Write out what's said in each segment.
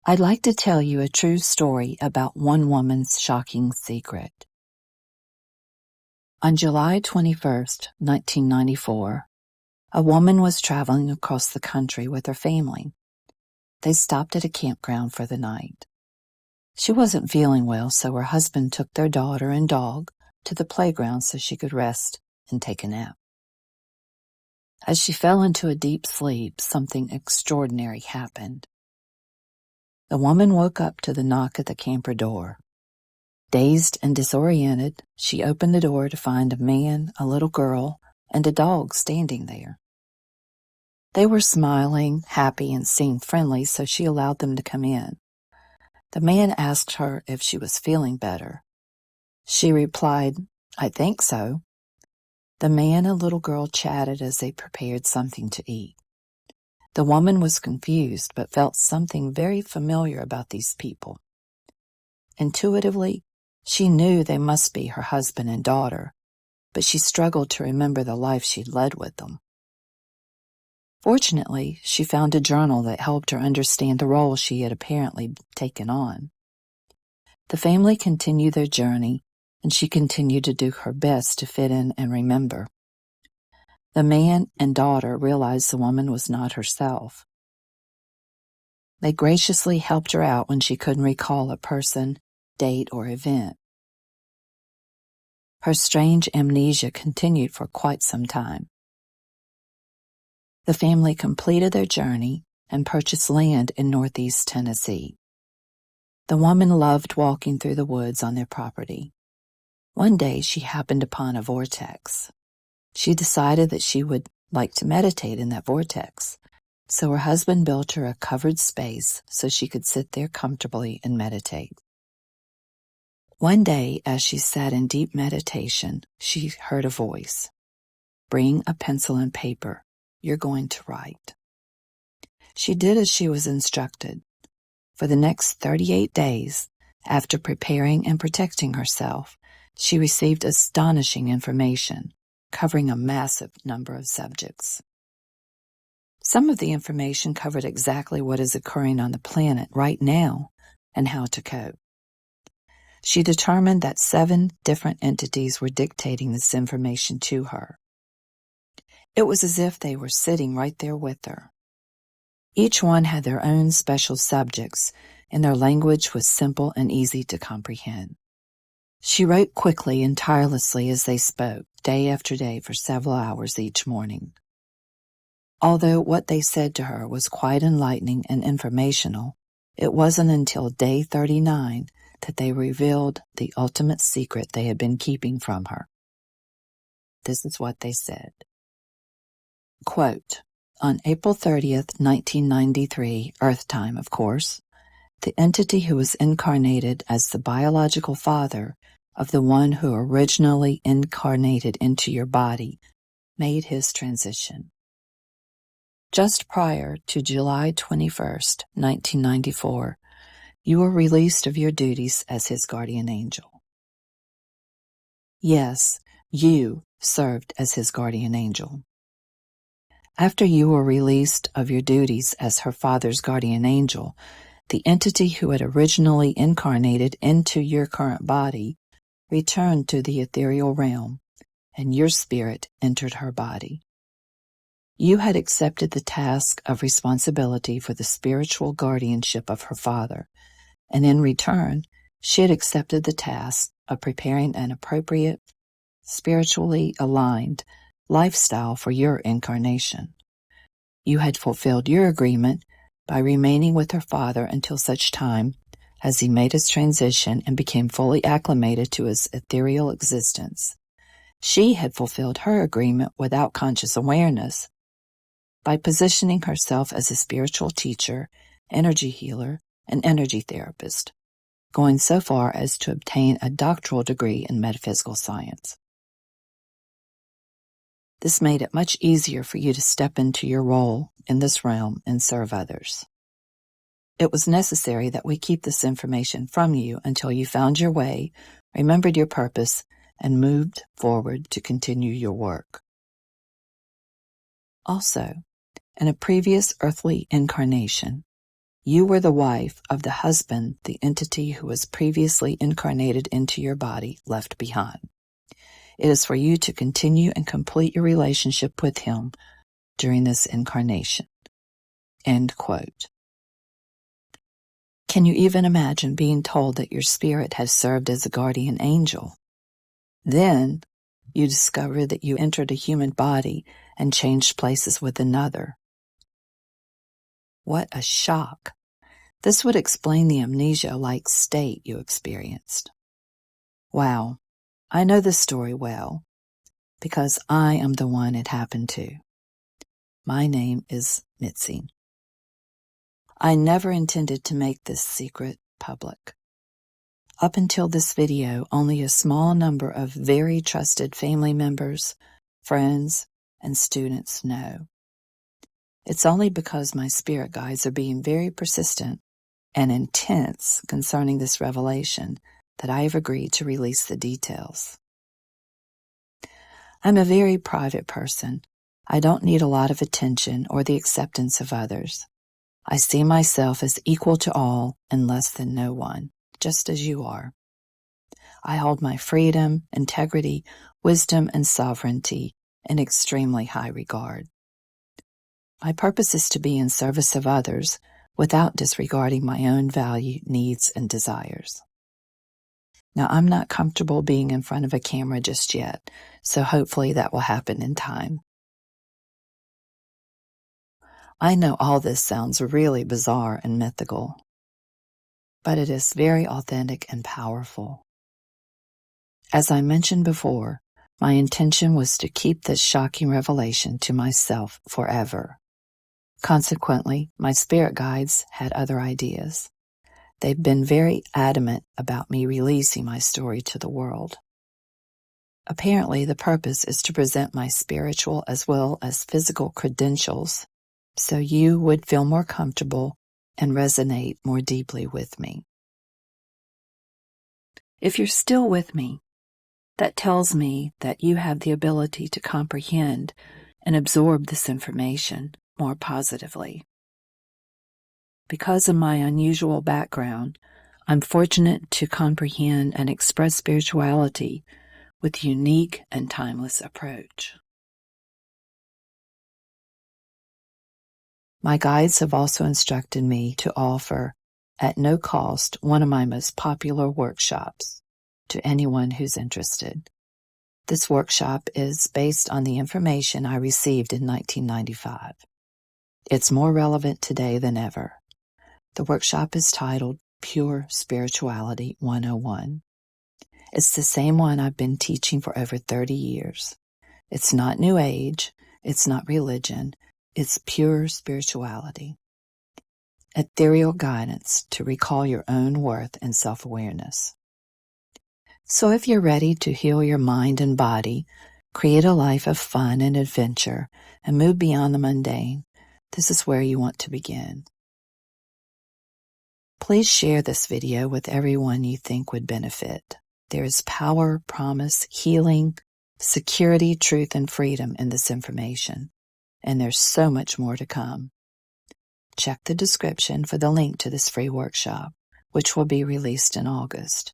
I'd like to tell you a true story about one woman's shocking secret. On July 21st, 1994, a woman was traveling across the country with her family. They stopped at a campground for the night. She wasn't feeling well, so her husband took their daughter and dog to the playground so she could rest and take a nap. As she fell into a deep sleep, something extraordinary happened. The woman woke up to the knock at the camper door. Dazed and disoriented, she opened the door to find a man, a little girl, and a dog standing there. They were smiling, happy, and seemed friendly, so she allowed them to come in. The man asked her if she was feeling better. She replied, "I think so." The man and little girl chatted as they prepared something to eat. The woman was confused, but felt something very familiar about these people. Intuitively, she knew they must be her husband and daughter, but she struggled to remember the life she'd led with them. Fortunately, she found a journal that helped her understand the role she had apparently taken on. The family continued their journey, and she continued to do her best to fit in and remember. The man and daughter realized the woman was not herself. They graciously helped her out when she couldn't recall a person, date, or event. Her strange amnesia continued for quite some time. The family completed their journey and purchased land in northeast Tennessee. The woman loved walking through the woods on their property. One day she happened upon a vortex. She decided that she would like to meditate in that vortex, so her husband built her a covered space so she could sit there comfortably and meditate. One day, as she sat in deep meditation, she heard a voice. "Bring a pencil and paper. You're going to write." She did as she was instructed. For the next 38 days, after preparing and protecting herself, she received astonishing information, covering a massive number of subjects. Some of the information covered exactly what is occurring on the planet right now and how to cope. She determined that 7 different entities were dictating this information to her. It was as if they were sitting right there with her. Each one had their own special subjects, and their language was simple and easy to comprehend. She wrote quickly and tirelessly as they spoke, day after day for several hours each morning. Although what they said to her was quite enlightening and informational, it wasn't until day 39 that they revealed the ultimate secret they had been keeping from her. This is what they said. Quote, "On April 30th, 1993, Earth time, of course, the entity who was incarnated as the biological father of the one who originally incarnated into your body made his transition. Just prior to July 21st, 1994, you were released of your duties as his guardian angel." Yes, you served as his guardian angel. After you were released of your duties as her father's guardian angel, the entity who had originally incarnated into your current body returned to the ethereal realm, and your spirit entered her body. You had accepted the task of responsibility for the spiritual guardianship of her father, and in return, she had accepted the task of preparing an appropriate, spiritually aligned lifestyle for your incarnation. You had fulfilled your agreement by remaining with her father until such time as he made his transition and became fully acclimated to his ethereal existence. She had fulfilled her agreement without conscious awareness by positioning herself as a spiritual teacher, energy healer, and energy therapist, going so far as to obtain a doctoral degree in metaphysical science. This made it much easier for you to step into your role in this realm and serve others. It was necessary that we keep this information from you until you found your way, remembered your purpose, and moved forward to continue your work. Also, in a previous earthly incarnation, You were the wife of the husband the entity who was previously incarnated into your body left behind. It is for you to continue and complete your relationship with him during this incarnation." End quote. Can you even imagine being told that your spirit has served as a guardian angel? Then you discover that you entered a human body and changed places with another. What a shock. This would explain the amnesia-like state you experienced. Wow, I know this story well, because I am the one it happened to. My name is Mitzi. I never intended to make this secret public. Up until this video, only a small number of very trusted family members, friends, and students know. It's only because my spirit guides are being very persistent and intense concerning this revelation that I have agreed to release the details. I'm a very private person. I don't need a lot of attention or the acceptance of others. I see myself as equal to all and less than no one, just as you are. I hold my freedom, integrity, wisdom, and sovereignty in extremely high regard. My purpose is to be in service of others without disregarding my own value, needs, and desires. Now, I'm not comfortable being in front of a camera just yet, so hopefully that will happen in time. I know all this sounds really bizarre and mythical, but it is very authentic and powerful. As I mentioned before, my intention was to keep this shocking revelation to myself forever. Consequently, my spirit guides had other ideas. They've been very adamant about me releasing my story to the world. Apparently, the purpose is to present my spiritual as well as physical credentials so you would feel more comfortable and resonate more deeply with me. If you're still with me, that tells me that you have the ability to comprehend and absorb this information more positively. Because of my unusual background, I'm fortunate to comprehend and express spirituality with a unique and timeless approach. My guides have also instructed me to offer, at no cost, one of my most popular workshops to anyone who's interested. This workshop is based on the information I received in 1995. It's more relevant today than ever. The workshop is titled Pure Spirituality 101. It's the same one I've been teaching for over 30 years. It's not New Age, it's not religion, it's pure spirituality. Ethereal guidance to recall your own worth and self-awareness. So if you're ready to heal your mind and body, create a life of fun and adventure, and move beyond the mundane, this is where you want to begin. Please share this video with everyone you think would benefit. There is power, promise, healing, security, truth, and freedom in this information. And there's so much more to come. Check the description for the link to this free workshop, which will be released in August.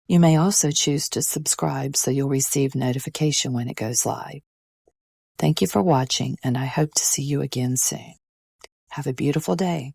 You may also choose to subscribe so you'll receive notification when it goes live. Thank you for watching, and I hope to see you again soon. Have a beautiful day.